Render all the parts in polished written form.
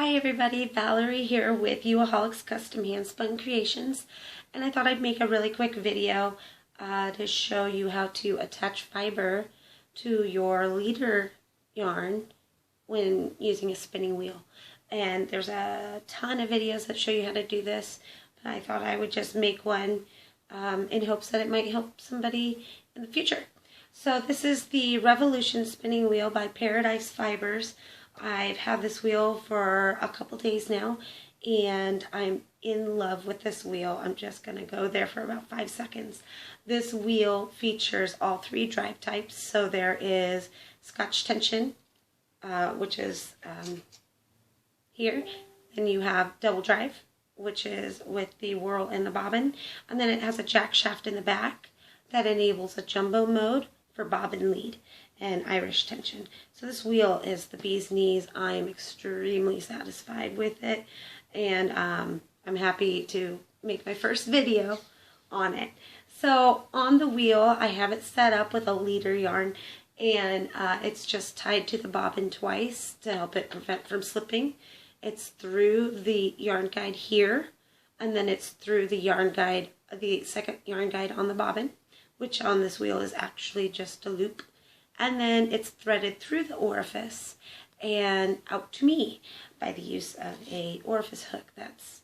Hi everybody, Valerie here with Youaholics Custom Handspun Creations, and I thought I'd make a really quick video to show you how to attach fiber to your leader yarn when using a spinning wheel. And there's a ton of videos that show you how to do this, but I thought I would just make one in hopes that it might help somebody in the future. So this is the Revolution Spinning Wheel by Paradise Fibers. I've had this wheel for a couple days now, and I'm in love with this wheel. I'm just going to go there for about 5 seconds. This wheel features all 3 drive types. So there is Scotch tension, which is here. Then you have double drive, which is with the whirl and the bobbin. And then it has a jack shaft in the back that enables a jumbo mode for bobbin lead and Irish tension. So this wheel is the bee's knees. I'm extremely satisfied with it, and I'm happy to make my first video on it. So on the wheel, I have it set up with a leader yarn, and it's just tied to the bobbin twice to help it prevent from slipping. It's through the yarn guide here, and then it's through the yarn guide, the second yarn guide on the bobbin, which on this wheel is actually just a loop. And then it's threaded through the orifice and out to me by the use of a orifice hook that's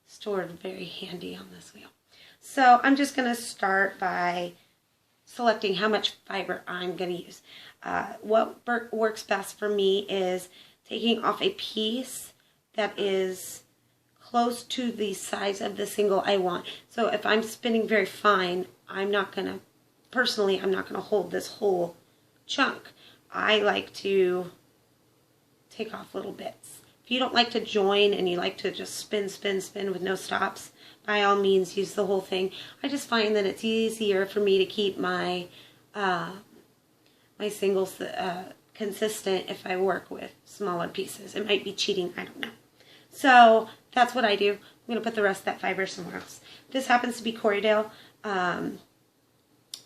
stored very handy on this wheel. So I'm just going to start by selecting how much fiber I'm going to use. What works best for me is taking off a piece that is close to the size of the single I want. So if I'm spinning very fine, I'm not going to hold this whole chunk. I like to take off little bits. If you don't like to join and you like to just spin with no stops, by all means use the whole thing. I just find that it's easier for me to keep my my singles consistent if I work with smaller pieces. It might be cheating, I don't know. So that's what I do. I'm going to put the rest of that fiber somewhere else. This happens to be Corriedale,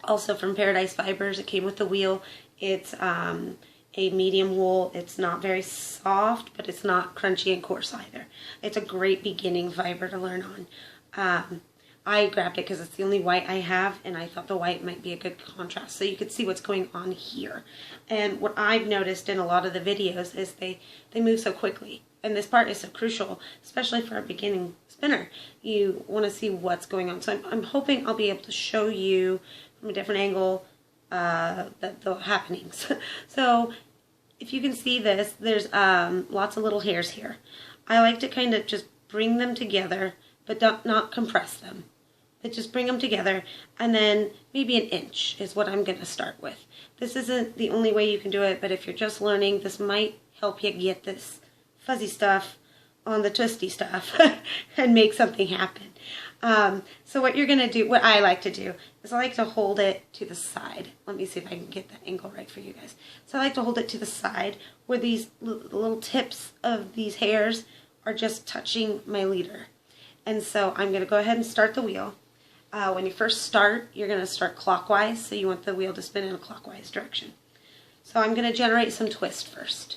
also from Paradise Fibers. It came with the wheel. It's a medium wool. It's not very soft, but it's not crunchy and coarse either. It's a great beginning fiber to learn on. I grabbed it because it's the only white I have, and I thought the white might be a good contrast so you could see what's going on here. And what I've noticed in a lot of the videos is they move so quickly. And this part is so crucial, especially for a beginning spinner. You want to see what's going on. So I'm hoping I'll be able to show you from a different angle the happenings. So if you can see this, there's lots of little hairs here. I like to kind of just bring them together, but not compress them. But just bring them together, and then maybe an inch is what I'm going to start with. This isn't the only way you can do it, but if you're just learning, this might help you get this fuzzy stuff on the twisty stuff and make something happen. So what you're going to do, what I like to do, is I like to hold it to the side. Let me see if I can get that angle right for you guys. So I like to hold it to the side where these little tips of these hairs are just touching my leader. And so I'm going to go ahead and start the wheel. When you first start, you're going to start clockwise, so you want the wheel to spin in a clockwise direction. So I'm going to generate some twist first.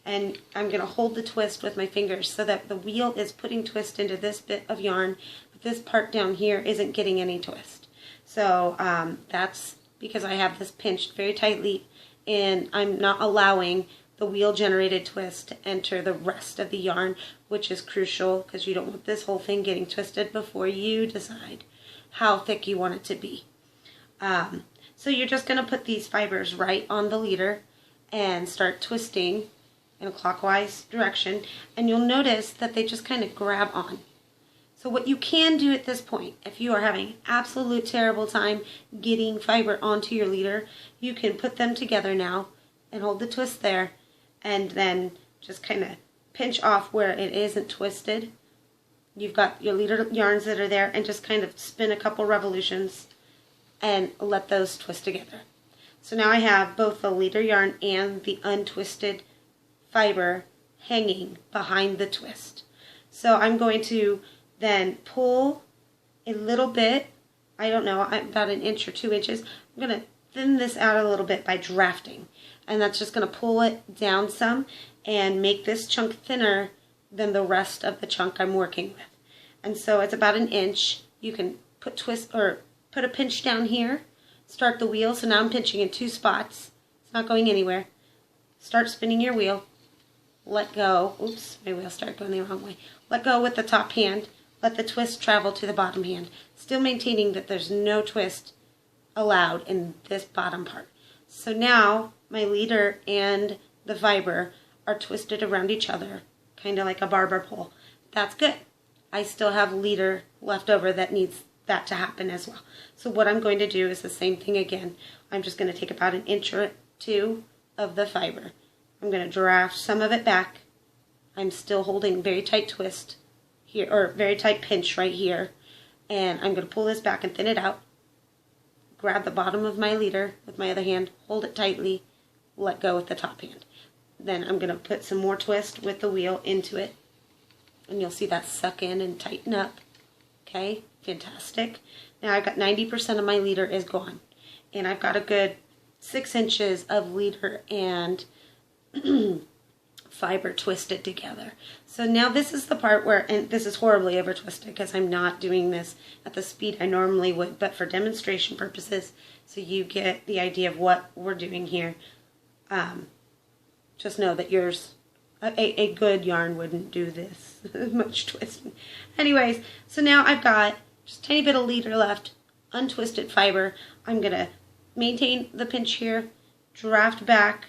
And I'm going to hold the twist with my fingers so that the wheel is putting twist into this bit of yarn, but this part down here isn't getting any twist. So that's because I have this pinched very tightly, and I'm not allowing the wheel-generated twist to enter the rest of the yarn, which is crucial because you don't want this whole thing getting twisted before you decide how thick you want it to be. So you're just going to put these fibers right on the leader and start twisting in a clockwise direction, and you'll notice that they just kind of grab on. So what you can do at this point, if you are having an absolute terrible time getting fiber onto your leader, you can put them together now and hold the twist there, and then just kind of pinch off where it isn't twisted. You've got your leader yarns that are there, and just kind of spin a couple revolutions and let those twist together. So now I have both the leader yarn and the untwisted fiber hanging behind the twist. So I'm going to then pull a little bit, I don't know, about an inch or 2 inches. I'm going to thin this out a little bit by drafting, and that's just going to pull it down some and make this chunk thinner than the rest of the chunk I'm working with. And so it's about 1 inch. You can put a pinch down here, start the wheel. So now I'm pinching in 2 spots. It's not going anywhere. Start spinning your wheel. Let go. Oops, my wheel started going the wrong way. Let go with the top hand. Let the twist travel to the bottom hand. Still maintaining that there's no twist allowed in this bottom part. So now my leader and the fiber are twisted around each other, kind of like a barber pole. That's good. I still have leader left over that needs that to happen as well. So what I'm going to do is the same thing again. I'm just going to take about 1 inch or 2 of the fiber. I'm going to draft some of it back. I'm still holding very tight twist here, or very tight pinch right here. And I'm going to pull this back and thin it out. Grab the bottom of my leader with my other hand, hold it tightly, let go with the top hand. Then I'm going to put some more twist with the wheel into it. And you'll see that suck in and tighten up. Okay, fantastic. Now I've got 90% of my leader is gone. And I've got a good 6 inches of leader and fiber twisted together. So now this is the part where, and this is horribly over twisted because I'm not doing this at the speed I normally would, but for demonstration purposes, so you get the idea of what we're doing here. Just know that a good yarn wouldn't do this much twisting. Anyways, so now I've got just a tiny bit of leader left, untwisted fiber. I'm going to maintain the pinch here, draft back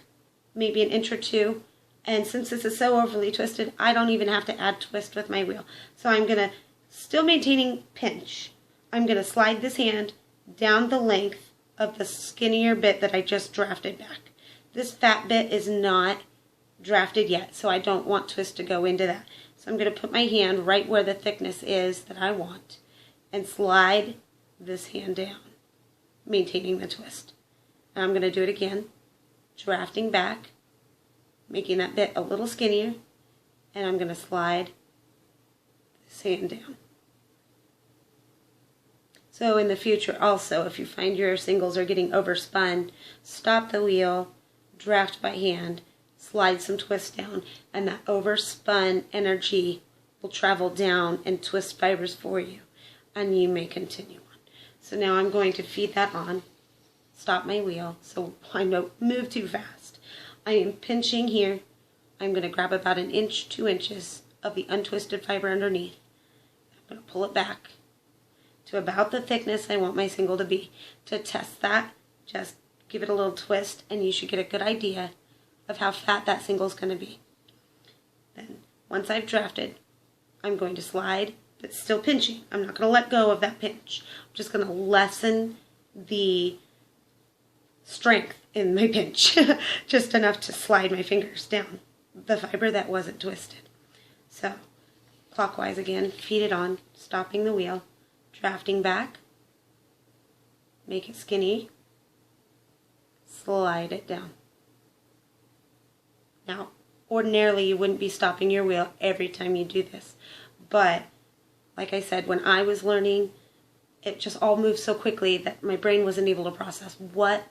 maybe 1 inch or 2. And since this is so overly twisted, I don't even have to add twist with my wheel. So I'm going to, still maintaining pinch, I'm going to slide this hand down the length of the skinnier bit that I just drafted back. This fat bit is not drafted yet, so I don't want twist to go into that. So I'm going to put my hand right where the thickness is that I want and slide this hand down, maintaining the twist. And I'm going to do it again, drafting back, making that bit a little skinnier, and I'm going to slide this hand down. So in the future also, if you find your singles are getting overspun, stop the wheel, draft by hand, slide some twist down, and that overspun energy will travel down and twist fibers for you, and you may continue on. So now I'm going to feed that on, stop my wheel so I don't move too fast. I am pinching here. I'm going to grab about 1 inch, 2 inches of the untwisted fiber underneath. I'm going to pull it back to about the thickness I want my single to be. To test that, just give it a little twist and you should get a good idea of how fat that single is going to be. Then, once I've drafted, I'm going to slide, but still pinching. I'm not going to let go of that pinch. I'm just going to lessen the strength in my pinch, just enough to slide my fingers down the fiber that wasn't twisted. So, clockwise again, feed it on, stopping the wheel, drafting back, make it skinny, slide it down. Now, ordinarily you wouldn't be stopping your wheel every time you do this, but like I said, when I was learning, it just all moved so quickly that my brain wasn't able to process what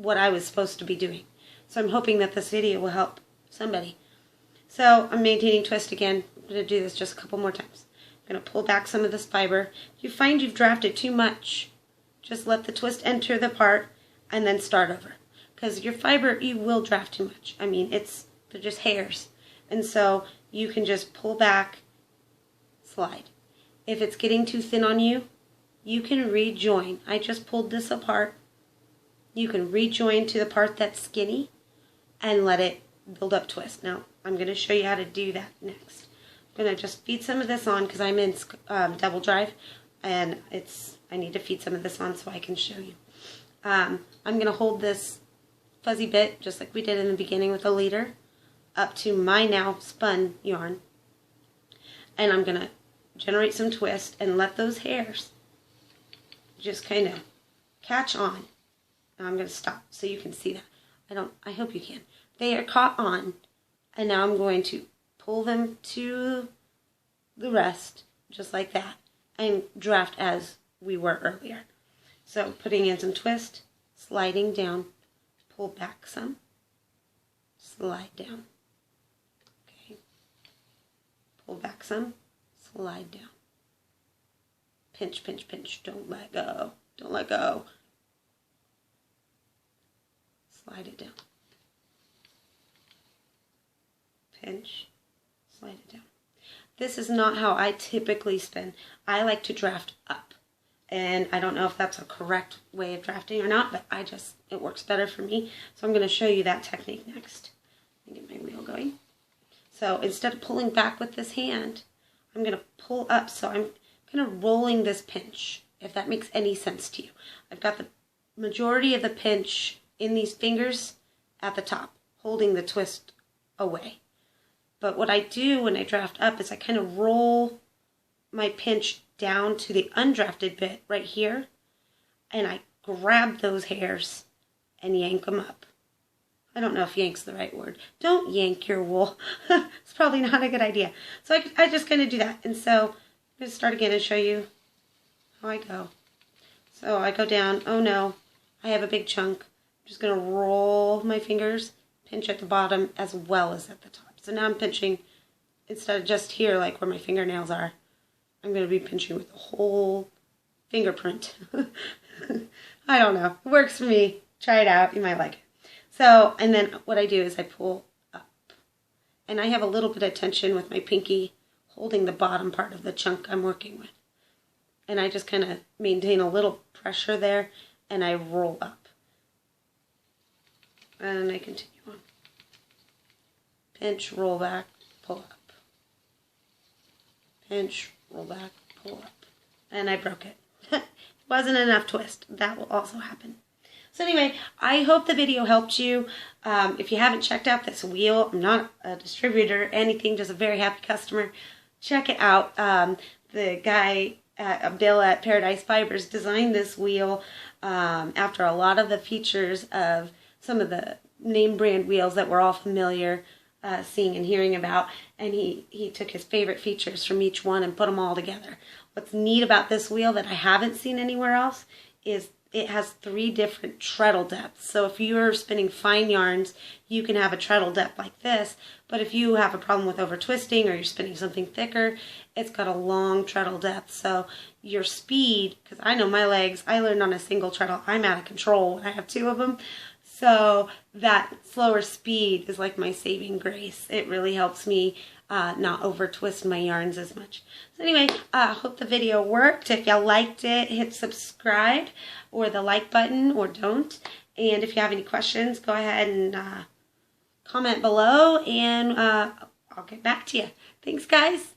I was supposed to be doing. So I'm hoping that this video will help somebody. So I'm maintaining twist again. I'm going to do this just a couple more times. I'm going to pull back some of this fiber. If you find you've drafted too much, just let the twist enter the part and then start over. Because your fiber, you will draft too much. I mean, they're just hairs. And so you can just pull back, slide. If it's getting too thin on you, you can rejoin. I just pulled this apart. You can rejoin to the part that's skinny and let it build up twist. Now, I'm going to show you how to do that next. I'm going to just feed some of this on because I'm in double drive and I need to feed some of this on so I can show you. I'm going to hold this fuzzy bit, just like we did in the beginning with the leader, up to my now spun yarn. And I'm going to generate some twist and let those hairs just kind of catch on. Now I'm going to stop so you can see that. I hope you can. They are caught on, and now I'm going to pull them to the rest, just like that, and draft as we were earlier. So putting in some twist, sliding down, pull back some, slide down. Okay. back some, slide down. Pinch, pinch, pinch, don't let go. Don't let go. Slide it down. Pinch, slide it down. This is not how I typically spin. I like to draft up. And I don't know if that's a correct way of drafting or not, but it works better for me. So I'm going to show you that technique next. Let me get my wheel going. So instead of pulling back with this hand, I'm going to pull up. So I'm kind of rolling this pinch, if that makes any sense to you. I've got the majority of the pinch in these fingers at the top, holding the twist away. But what I do when I draft up is I kind of roll my pinch down to the undrafted bit right here, and I grab those hairs and yank them up. I don't know if yank's the right word. Don't yank your wool. It's probably not a good idea. So I just kind of do that. And so I'm going to start again and show you how I go. So I go down. Oh no, I have a big chunk. I'm just going to roll my fingers, pinch at the bottom as well as at the top. So now I'm pinching, instead of just here like where my fingernails are, I'm going to be pinching with the whole fingerprint. I don't know. It works for me. Try it out. You might like it. So, and then what I do is I pull up. And I have a little bit of tension with my pinky holding the bottom part of the chunk I'm working with. And I just kind of maintain a little pressure there, and I roll up. And I continue on. Pinch, roll back, pull up. Pinch, roll back, pull up. And I broke it. It wasn't enough twist. That will also happen. So anyway, I hope the video helped you. If you haven't checked out this wheel, I'm not a distributor or anything, just a very happy customer. Check it out. The guy, Bill at Paradise Fibers, designed this wheel after a lot of the features of some of the name brand wheels that we're all familiar seeing and hearing about, and he took his favorite features from each one and put them all together. What's neat about this wheel that I haven't seen anywhere else is it has 3 different treadle depths. So if you're spinning fine yarns, you can have a treadle depth like this, but if you have a problem with over twisting or you're spinning something thicker, it's got a long treadle depth. So your speed, because I know my legs, I learned on a single treadle, I'm out of control when I have 2 of them. So that slower speed is like my saving grace. It really helps me not over twist my yarns as much. So anyway, I hope the video worked. If you liked it, hit subscribe or the like button, or don't. And if you have any questions, go ahead and comment below, and I'll get back to you. Thanks, guys.